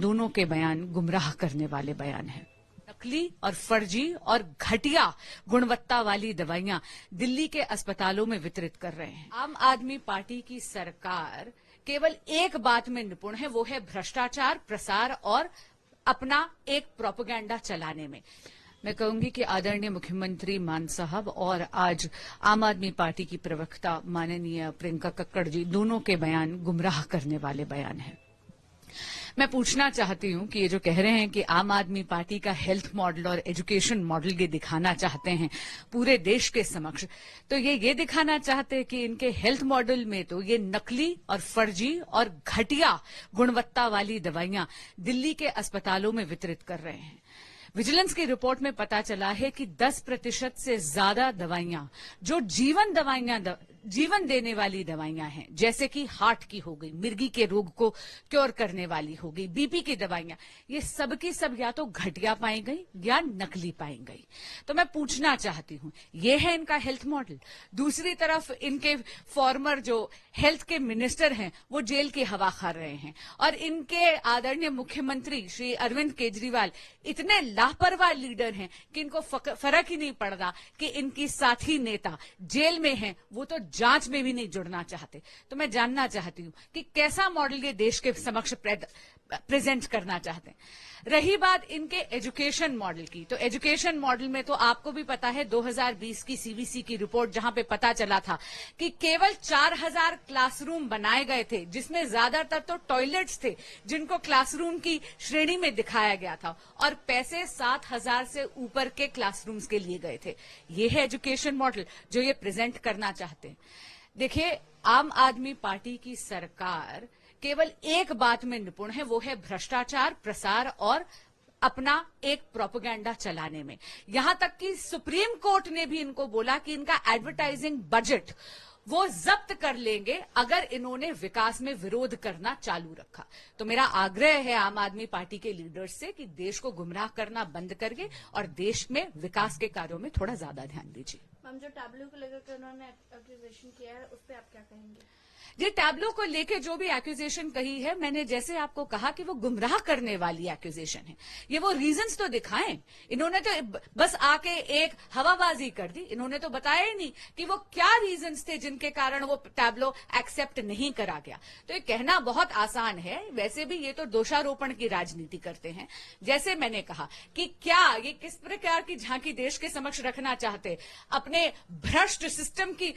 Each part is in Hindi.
दोनों के बयान गुमराह करने वाले बयान हैं। नकली और फर्जी और घटिया गुणवत्ता वाली दवाइयां दिल्ली के अस्पतालों में वितरित कर रहे हैं। आम आदमी पार्टी की सरकार केवल एक बात में निपुण है, वो है भ्रष्टाचार, प्रसार और अपना एक प्रोपेगेंडा चलाने में। मैं कहूंगी कि आदरणीय मुख्यमंत्री मान साहब और आज आम आदमी पार्टी की प्रवक्ता माननीय प्रियंका कक्कड़ जी, दोनों के बयान गुमराह करने वाले बयान हैं। मैं पूछना चाहती हूं कि ये जो कह रहे हैं कि आम आदमी पार्टी का हेल्थ मॉडल और एजुकेशन मॉडल ये दिखाना चाहते हैं पूरे देश के समक्ष, तो ये दिखाना चाहते हैं कि इनके हेल्थ मॉडल में तो ये नकली और फर्जी और घटिया गुणवत्ता वाली दवाइयां दिल्ली के अस्पतालों में वितरित कर रहे हैं। विजिलेंस की रिपोर्ट में पता चला है कि 10% से ज्यादा दवाइयां जो जीवन देने वाली दवाइयां हैं, जैसे कि हार्ट की हो गई, मिर्गी के रोग को क्योर करने वाली हो गई, बीपी की दवाइयां, ये सब की सब या तो घटिया पाई गई या नकली पाई गई। तो मैं पूछना चाहती हूं, ये है इनका हेल्थ मॉडल। दूसरी तरफ इनके फॉर्मर जो हेल्थ के मिनिस्टर हैं वो जेल की हवा खा रहे हैं और इनके आदरणीय मुख्यमंत्री श्री अरविंद केजरीवाल इतने लापरवाह लीडर हैं कि इनको फर्क ही नहीं पड़ रहा कि इनकी साथी नेता जेल में हैं, वो तो जांच में भी नहीं जुड़ना चाहते। तो मैं जानना चाहती हूं कि कैसा मॉडल ये देश के समक्ष प्रेजेंट करना चाहते हैं। रही बात इनके एजुकेशन मॉडल की, तो एजुकेशन मॉडल में तो आपको भी पता है 2020 की सीबीसी की रिपोर्ट, जहां पे पता चला था कि केवल 4000 क्लासरूम बनाए गए थे, जिसमें ज्यादातर तो टॉयलेट्स थे जिनको क्लासरूम की श्रेणी में दिखाया गया था, और पैसे 7000 से ऊपर के क्लासरूम्स के लिए गए थे। ये है एजुकेशन मॉडल जो ये प्रेजेंट करना चाहते हैं। देखिए, आम आदमी पार्टी की सरकार केवल एक बात में निपुण है, वो है भ्रष्टाचार, प्रसार और अपना एक प्रोपेगेंडा चलाने में। यहां तक कि सुप्रीम कोर्ट ने भी इनको बोला कि इनका एडवर्टाइजिंग बजट वो जब्त कर लेंगे अगर इन्होंने विकास में विरोध करना चालू रखा। तो मेरा आग्रह है आम आदमी पार्टी के लीडर्स से कि देश को गुमराह करना बंद करिए और देश में विकास के कार्यों में थोड़ा ज्यादा ध्यान दीजिए। मैम, जो टैबलो को लेकर उन्होंने एक्यूजेशन किया है, उस पर आप क्या कहेंगे? ये टैबलो को लेके जो भी एक्यूजेशन कही है, मैंने जैसे आपको कहा कि वो गुमराह करने वाली एक्यूजेशन है। ये वो रीजंस तो दिखाएं। इन्होंने तो बस आके एक हवाबाजी कर दी, इन्होंने तो बताया ही नहीं कि वो क्या रीजंस थे जिनके कारण वो टैबलो एक्सेप्ट नहीं करा गया। तो ये कहना बहुत आसान है, वैसे भी ये तो दोषारोपण की राजनीति करते हैं। जैसे मैंने कहा कि क्या ये किस प्रकार की झांकी देश के समक्ष रखना चाहते, अपने भ्रष्ट सिस्टम की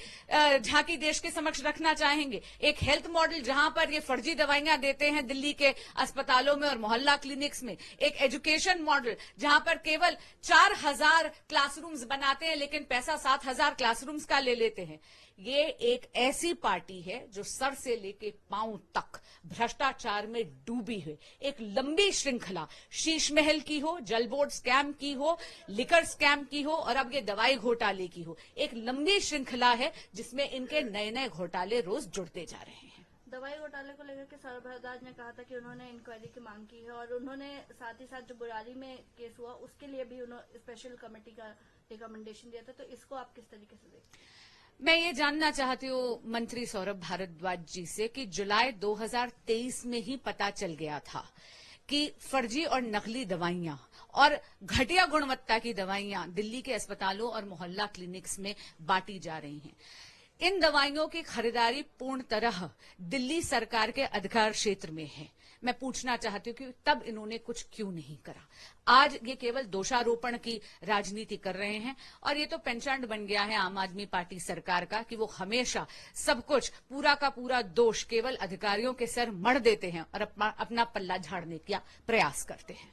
झांकी देश के समक्ष रखना चाहेंगे। एक हेल्थ मॉडल जहां पर ये फर्जी दवाइयां देते हैं दिल्ली के अस्पतालों में और मोहल्ला क्लिनिक्स में। एक एजुकेशन मॉडल जहां पर केवल 4000 क्लासरूम्स बनाते हैं लेकिन पैसा 7000 क्लासरूम्स का ले लेते हैं। ये एक ऐसी पार्टी है जो सर से लेके पांव तक भ्रष्टाचार में डूबी है। एक लंबी श्रृंखला शीश महल की हो, जल बोर्ड स्कैम की हो, लिकर स्कैम की हो और अब ये दवाई घोटाले की हो। एक लंबी श्रृंखला है जिसमें इनके नए नए घोटाले रोज जुड़ते जा रहे हैं। दवाई घोटाले को लेकर के सौरभ भारद्वाज ने कहा था कि उन्होंने इंक्वायरी की मांग की है और उन्होंने साथ ही साथ जो बुरारी में केस हुआ उसके लिए भी उन्होंने स्पेशल कमेटी का रिकमेंडेशन दिया था। तो इसको आप किस तरीके से देखते हैं? मैं ये जानना चाहती हूँ मंत्री सौरभ भारद्वाज जी से कि जुलाई 2023 में ही पता चल गया था कि फर्जी और नकली दवाइयां और घटिया गुणवत्ता की दवाइयां दिल्ली के अस्पतालों और मोहल्ला क्लिनिक्स में बांटी जा रही हैं। इन दवाइयों की खरीदारी पूर्ण तरह दिल्ली सरकार के अधिकार क्षेत्र में है। मैं पूछना चाहती हूँ कि तब इन्होंने कुछ क्यों नहीं करा। आज ये केवल दोषारोपण की राजनीति कर रहे हैं और ये तो पेंचांड बन गया है आम आदमी पार्टी सरकार का कि वो हमेशा सब कुछ पूरा का पूरा दोष केवल अधिकारियों के सर मढ़ देते हैं और अपना पल्ला झाड़ने का प्रयास करते हैं।